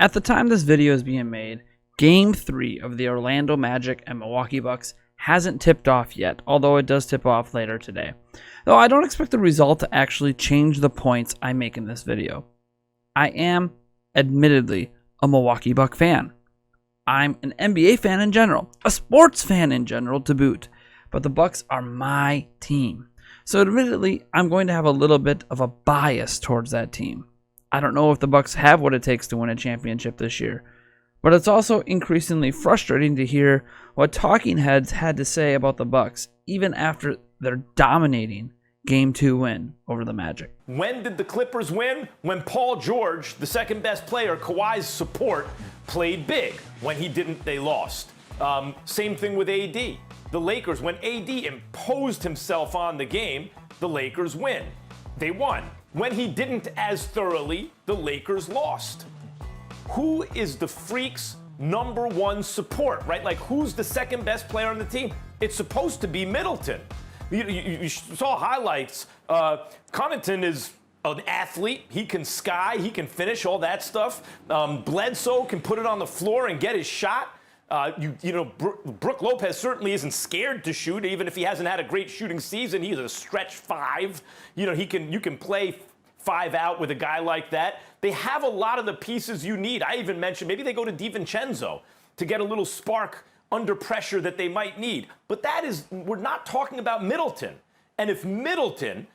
At the time this video is being made, Game 3 of the Orlando Magic and Milwaukee Bucks hasn't tipped off yet, although it does tip off later today. Though I don't expect the result to actually change the points I make in this video. I am, admittedly, a Milwaukee Buck fan. I'm an NBA fan in general, a sports fan in general to boot, but the Bucks are my team. So admittedly, I'm going to have a little bit of a bias towards that team. I don't know if the Bucks have what it takes to win a championship this year, but it's also increasingly frustrating to hear what talking heads had to say about the Bucks, even after their dominating Game 2 win over the Magic. When did the Clippers win? When Paul George, the second best player, Kawhi's support, played big. When he didn't, they lost. Same thing with AD. The Lakers, when AD imposed himself on the game, the Lakers win. They won. When he didn't as thoroughly, the Lakers lost. Who is the Freaks' number one support, right? Like, who's the second best player on the team? It's supposed to be Middleton. You saw highlights. Connaughton is an athlete. He can sky. He can finish, all that stuff. Bledsoe can put it on the floor and get his shot. Brook Lopez certainly isn't scared to shoot, even if he hasn't had a great shooting season. He's a stretch five. You can play five out with a guy like that. They have a lot of the pieces you need. I even mentioned maybe they go to DiVincenzo to get a little spark under pressure that they might need. But we're not talking about Middleton. And if Middleton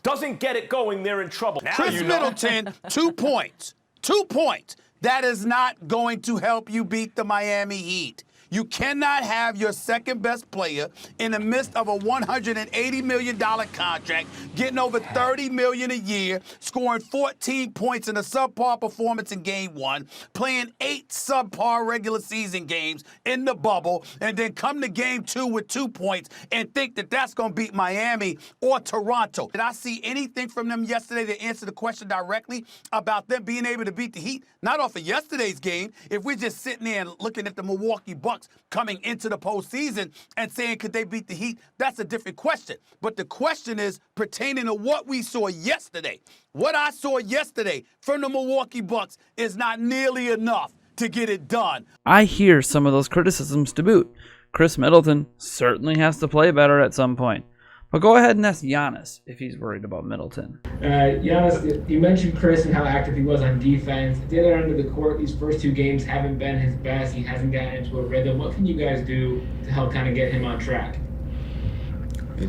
doesn't get it going, they're in trouble. Now Chris Middleton, 2 points. 2 points. That is not going to help you beat the Miami Heat. You cannot have your second best player in the midst of a $180 million contract, getting over $30 million a year, scoring 14 points in a subpar performance in Game 1, playing 8 subpar regular season games in the bubble, and then come to Game 2 with 2 points and think that that's going to beat Miami or Toronto. Did I see anything from them yesterday to answer the question directly about them being able to beat the Heat? Not off of yesterday's game. If we're just sitting there and looking at the Milwaukee Bucks coming into the postseason and saying, could they beat the Heat? That's a different question. But the question is pertaining to what we saw yesterday. What I saw yesterday from the Milwaukee Bucks is not nearly enough to get it done. I hear some of those criticisms to boot. Chris Middleton certainly has to play better at some point. But go ahead and ask Giannis if he's worried about Middleton. Giannis, you mentioned Chris and how active he was on defense. At the other end of the court, these first 2 games haven't been his best. He hasn't gotten into a rhythm. What can you guys do to help kind of get him on track?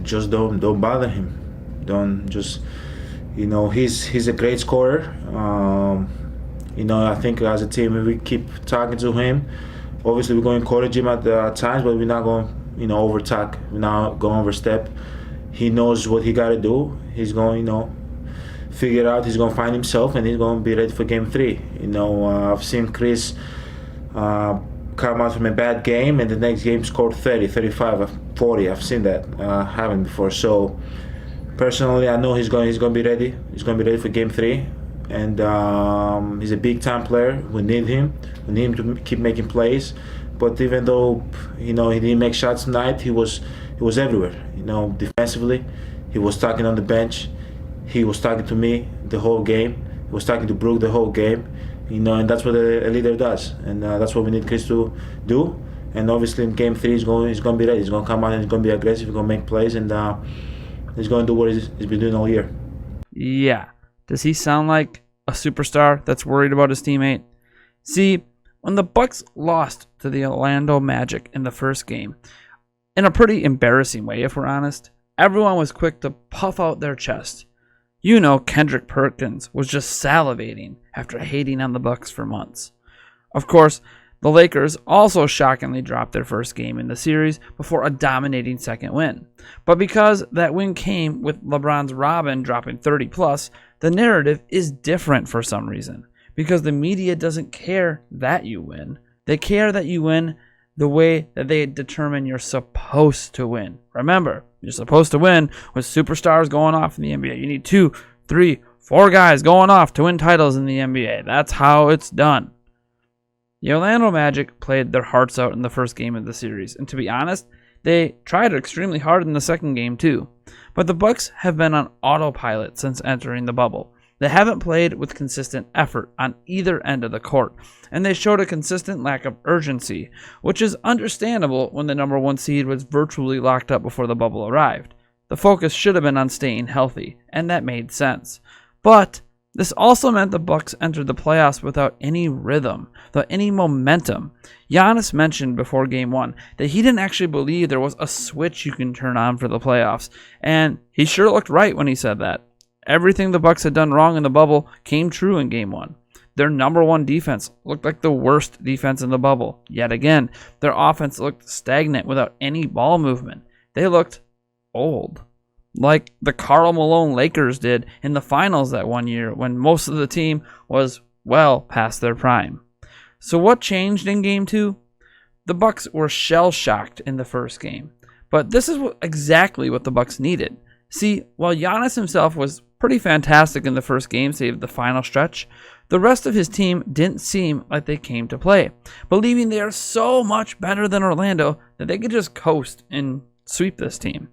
Just don't bother him. Don't just, he's a great scorer. I think as a team, we keep talking to him. Obviously, we're going to encourage him at times, but we're not going, overtalk. We're not going to overstep. He knows what he got to do. He's going, figure it out. He's going to find himself, and he's going to be ready for Game 3. I've seen Chris come out from a bad game, and the next game scored 30, 35, 40. I've seen that happen before. So, personally, I know he's going to be ready. He's going to be ready for Game 3. And he's a big-time player. We need him. We need him to keep making plays. But even though he didn't make shots tonight, he was everywhere. Defensively, he was talking on the bench. He was talking to me the whole game. He was talking to Brook the whole game. And that's what a leader does. And that's what we need Chris to do. And obviously in Game 3, he's going to be ready. He's going to come out and he's going to be aggressive. He's going to make plays, and he's going to do what he's been doing all year. Yeah. Does he sound like a superstar that's worried about his teammate? See, when the Bucks lost to the Orlando Magic in the first game, in a pretty embarrassing way, if we're honest, everyone was quick to puff out their chest. Kendrick Perkins was just salivating after hating on the Bucks for months. Of course, the Lakers also shockingly dropped their first game in the series before a dominating second win. But because that win came with LeBron's Robin dropping 30+, the narrative is different for some reason. Because the media doesn't care that you win. They care that you win the way that they determine you're supposed to win. Remember, you're supposed to win with superstars going off in the NBA. You need 2, 3, 4 guys going off to win titles in the NBA. That's how it's done. The Orlando Magic played their hearts out in the first game of the series, and to be honest, they tried extremely hard in the second game too. But the Bucks have been on autopilot since entering the bubble. They haven't played with consistent effort on either end of the court, and they showed a consistent lack of urgency, which is understandable when the number 1 seed was virtually locked up before the bubble arrived. The focus should have been on staying healthy, and that made sense. But this also meant the Bucks entered the playoffs without any rhythm, without any momentum. Giannis mentioned before Game 1 that he didn't actually believe there was a switch you can turn on for the playoffs, and he sure looked right when he said that. Everything the Bucks had done wrong in the bubble came true in Game 1. Their number 1 defense looked like the worst defense in the bubble. Yet again, their offense looked stagnant without any ball movement. They looked old, like the Karl Malone Lakers did in the finals that one year when most of the team was well past their prime. So what changed in Game 2? The Bucks were shell-shocked in the first game, but this is exactly what the Bucks needed. See, while Giannis himself was pretty fantastic in the first game, save the final stretch, the rest of his team didn't seem like they came to play, believing they are so much better than Orlando that they could just coast and sweep this team.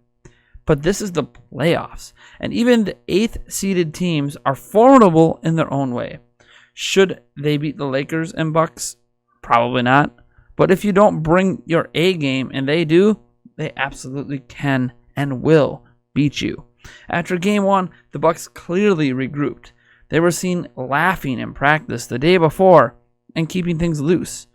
But this is the playoffs, and even the 8th seeded teams are formidable in their own way. Should they beat the Lakers and Bucks? Probably not. But if you don't bring your A game and they do, they absolutely can and will beat you. After Game 1, the Bucks clearly regrouped. They were seen laughing in practice the day before and keeping things loose.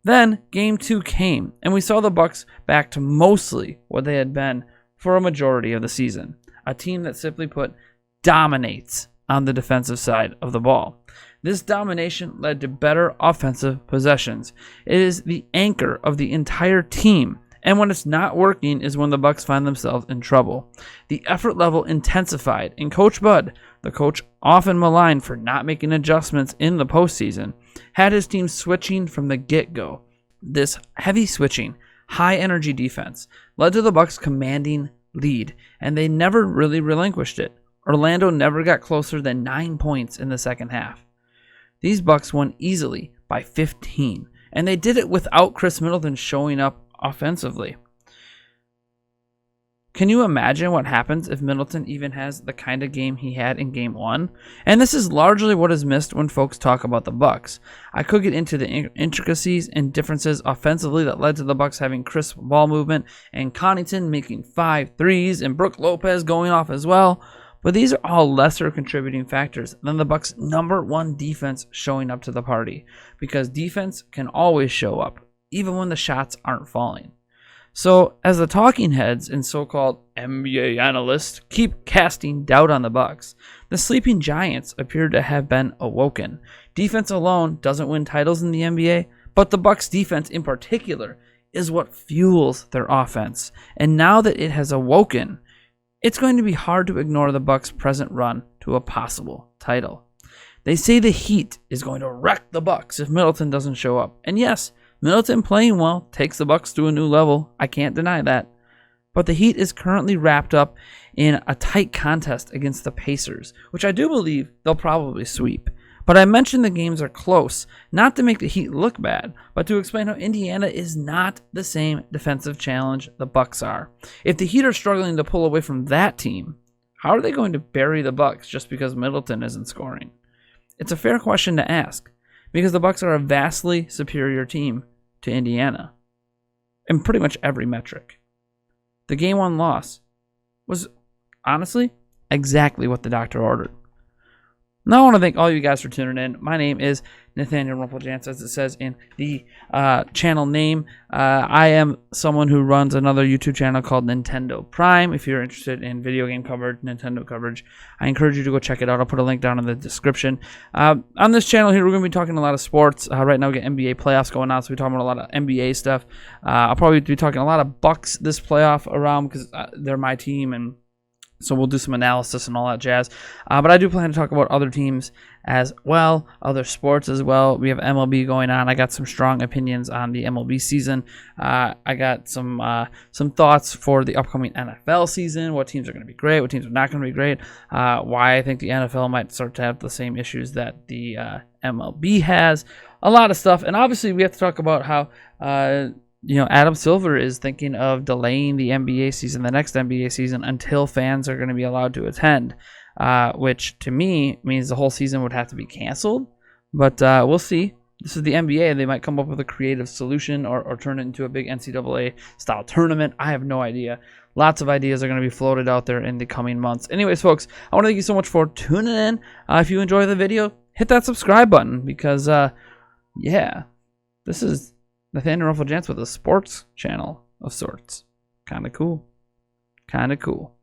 Then Game 2 came, and we saw the Bucks back to mostly what they had been for a majority of the season. A team that, simply put, dominates on the defensive side of the ball. This domination led to better offensive possessions. It is the anchor of the entire team, and when it's not working is when the Bucks find themselves in trouble. The effort level intensified, and Coach Bud, the coach often maligned for not making adjustments in the postseason, had his team switching from the get-go. This heavy switching, high-energy defense led to the Bucks commanding lead, and they never really relinquished it. Orlando never got closer than 9 points in the second half. These Bucks won easily by 15, and they did it without Chris Middleton showing up offensively. Can you imagine what happens if Middleton even has the kind of game he had in Game 1? And this is largely what is missed when folks talk about the Bucks. I could get into the intricacies and differences offensively that led to the Bucks having crisp ball movement and Connaughton making 5 threes and Brook Lopez going off as well. But these are all lesser contributing factors than the Bucks' number 1 defense showing up to the party, because defense can always show up, even when the shots aren't falling. So, as the talking heads and so-called NBA analysts keep casting doubt on the Bucks, the sleeping giants appear to have been awoken. Defense alone doesn't win titles in the NBA, but the Bucks' defense in particular is what fuels their offense. And now that it has awoken, it's going to be hard to ignore the Bucks' present run to a possible title. They say the Heat is going to wreck the Bucks if Middleton doesn't show up. And yes, Middleton playing well takes the Bucks to a new level. I can't deny that. But the Heat is currently wrapped up in a tight contest against the Pacers, which I do believe they'll probably sweep. But I mentioned the games are close, not to make the Heat look bad, but to explain how Indiana is not the same defensive challenge the Bucks are. If the Heat are struggling to pull away from that team, how are they going to bury the Bucks just because Middleton isn't scoring? It's a fair question to ask, because the Bucks are a vastly superior team to Indiana in pretty much every metric. The Game 1 loss was, honestly, exactly what the doctor ordered. Now I want to thank all you guys for tuning in. My name is Nathaniel Rumphol-Janc, as it says in the channel name. I am someone who runs another YouTube channel called Nintendo Prime. If you're interested in video game coverage, Nintendo coverage, I encourage you to go check it out. I'll put a link down in the description. On this channel here, we're going to be talking a lot of sports. Right now we got NBA playoffs going on, so we're talking about a lot of NBA stuff. I'll probably be talking a lot of Bucks this playoff around because they're my team, and so we'll do some analysis and all that jazz. But I do plan to talk about other teams as well, other sports as well. We have MLB going on. I got some strong opinions on the MLB season. I got some thoughts for the upcoming NFL season, what teams are going to be great, what teams are not going to be great, why I think the NFL might start to have the same issues that the MLB has, a lot of stuff. And obviously we have to talk about how Adam Silver is thinking of delaying the NBA season, the next NBA season, until fans are going to be allowed to attend. which to me means the whole season would have to be canceled. But we'll see. This is the NBA. They might come up with a creative solution or turn it into a big NCAA-style tournament. I have no idea. Lots of ideas are going to be floated out there in the coming months. Anyways, folks, I want to thank you so much for tuning in. If you enjoy the video, hit that subscribe button because, yeah, this is Nathaniel Rumphol-Janc with a sports channel of sorts. Kind of cool. Kind of cool.